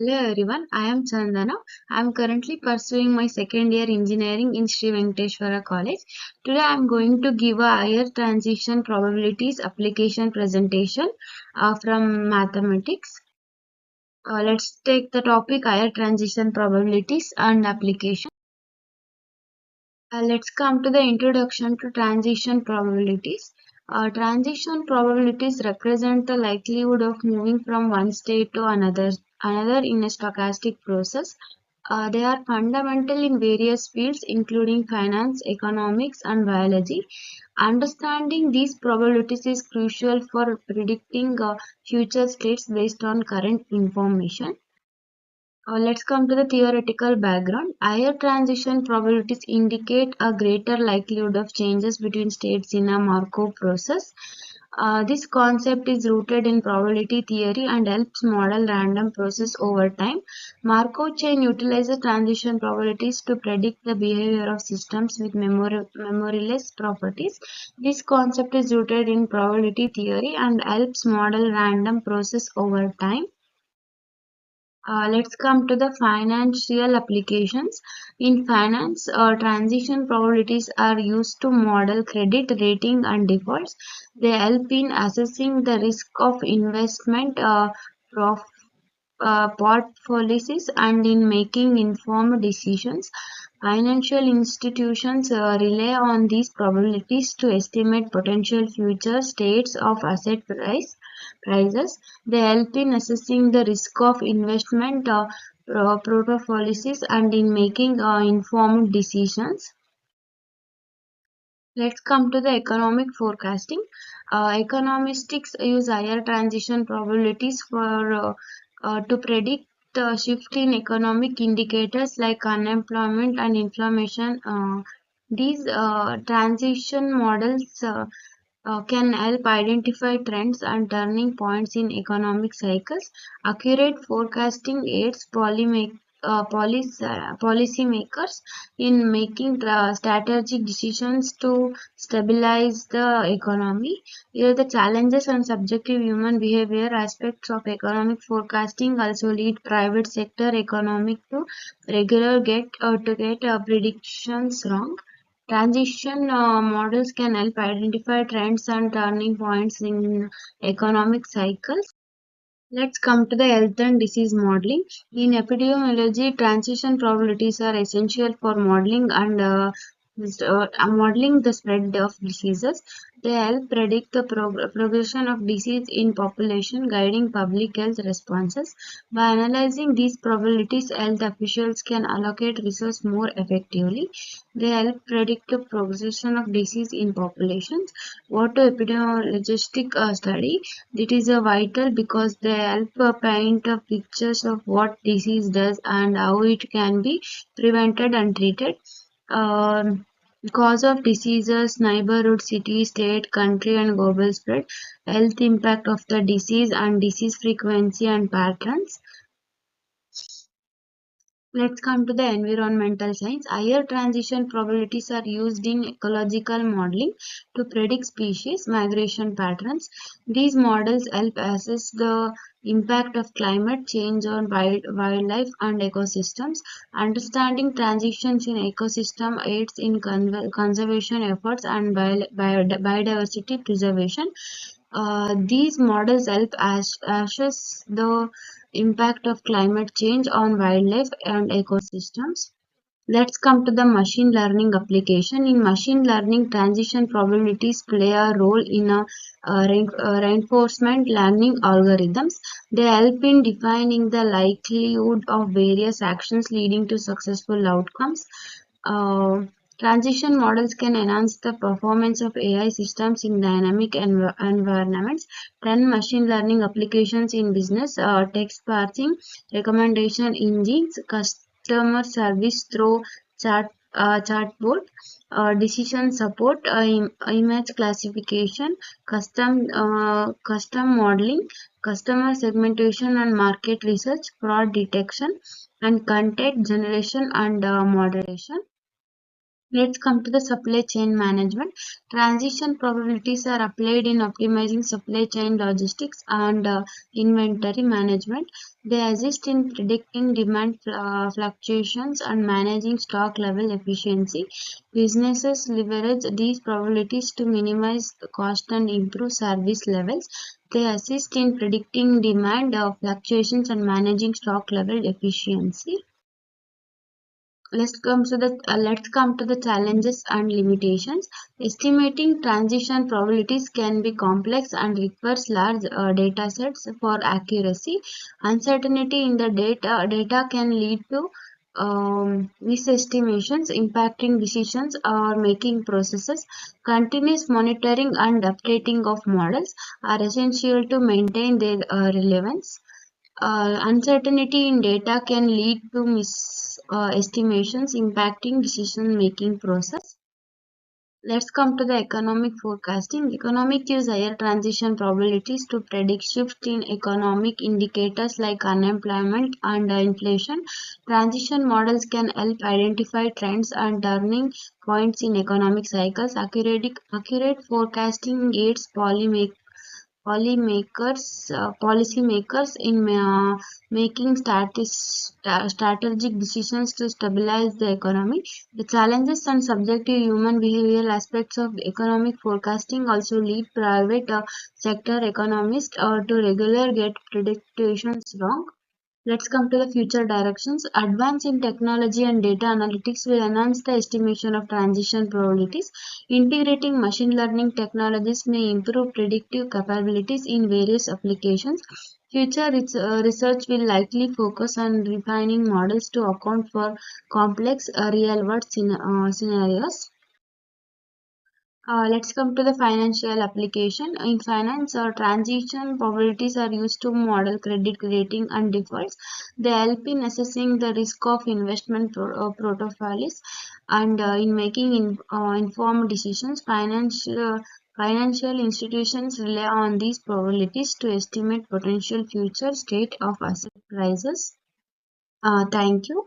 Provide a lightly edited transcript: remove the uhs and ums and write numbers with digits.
Hello everyone, I am Chandana. I am currently pursuing my second year engineering in Sri Venkateshwara College. Today I am going to give a higher transition probabilities application presentation from mathematics. Let's take the topic higher transition probabilities and application. Let's come to the introduction to transition probabilities. Transition probabilities represent the likelihood of moving from one state to another in a stochastic process. They are fundamental in various fields, including finance, economics, and biology. Understanding these probabilities is crucial for predicting future states based on current information. Let's come to the theoretical background. Higher transition probabilities indicate a greater likelihood of changes between states in a Markov process. This concept is rooted in probability theory and helps model random process over time. Markov chain utilizes transition probabilities to predict the behavior of systems with memoryless properties. This concept is rooted in probability theory and helps model random process over time. Let's come to the financial applications. In finance, transition probabilities are used to model credit rating and defaults. They help in assessing the risk of investment portfolios and in making informed decisions. Financial institutions rely on these probabilities to estimate potential future states of prices. They help in assessing the risk of investment portfolios and in making informed decisions. Let's come to the economic forecasting. Economists use higher transition probabilities for to predict the shift in economic indicators like unemployment and inflation. These transition models can help identify trends and turning points in economic cycles. Accurate forecasting aids policymakers in making strategic decisions to stabilize the economy. Here, the challenges and subjective human behavior aspects of economic forecasting also lead private sector economic to get predictions wrong. Transition models can help identify trends and turning points in economic cycles. Let's come to the health and disease modeling. In epidemiology, transition probabilities are essential for modeling the spread of diseases. They help predict the progression of disease in population, guiding public health responses. By analyzing these probabilities, health officials can allocate resources more effectively. They help predict the progression of disease in populations. What to epidemiologistic study? It is a vital because they help paint a pictures of what disease does and how it can be prevented and treated. Cause of diseases, neighborhood, city, state, country, and global spread, health impact of the disease and disease frequency and patterns. Let's come to the environmental science. Higher transition probabilities are used in ecological modeling to predict species migration patterns. These models help assess the impact of climate change on wildlife and ecosystems. Understanding transitions in ecosystem aids in conservation efforts and biodiversity preservation. These models help assess the impact of climate change on wildlife and ecosystems. Let's come to the machine learning application. In machine learning, transition probabilities play a role in reinforcement learning algorithms. They help in defining the likelihood of various actions leading to successful outcomes. Uh, Transition models can enhance the performance of AI systems in dynamic environments. 10 machine learning applications in business, text parsing, recommendation engines, customer service through chatbot, decision support, image classification, custom modeling, customer segmentation and market research, fraud detection, and content generation and moderation. Let's come to the supply chain management. Transition probabilities are applied in optimizing supply chain logistics and inventory management. They assist in predicting demand fluctuations and managing stock level efficiency. Businesses leverage these probabilities to minimize the cost and improve service levels. They assist in predicting demand fluctuations and managing stock level efficiency. Let's come to the challenges and limitations. Estimating transition probabilities can be complex and requires large data sets for accuracy. Uncertainty in the data can lead to misestimations impacting decisions or making processes. Continuous monitoring and updating of models are essential to maintain their relevance. Uncertainty in data can lead to misestimations impacting decision-making process. Let's come to the economic forecasting. Economic use higher transition probabilities to predict shift in economic indicators like unemployment and inflation. Transition models can help identify trends and turning points in economic cycles. Accurate forecasting aids policymakers in making strategic decisions to stabilize the economy. The challenges and subjective human behavioral aspects of economic forecasting also lead private sector economists to regular get predictions wrong. Let's come to the future directions. Advance in technology and data analytics will enhance the estimation of transition probabilities. Integrating machine learning technologies may improve predictive capabilities in various applications. Research will likely focus on refining models to account for complex real-world scenarios. Let's come to the financial application. In finance, transition probabilities are used to model credit rating and defaults. They help in assessing the risk of investment portfolios and in making informed decisions. Financial institutions rely on these probabilities to estimate potential future state of asset prices. Thank you.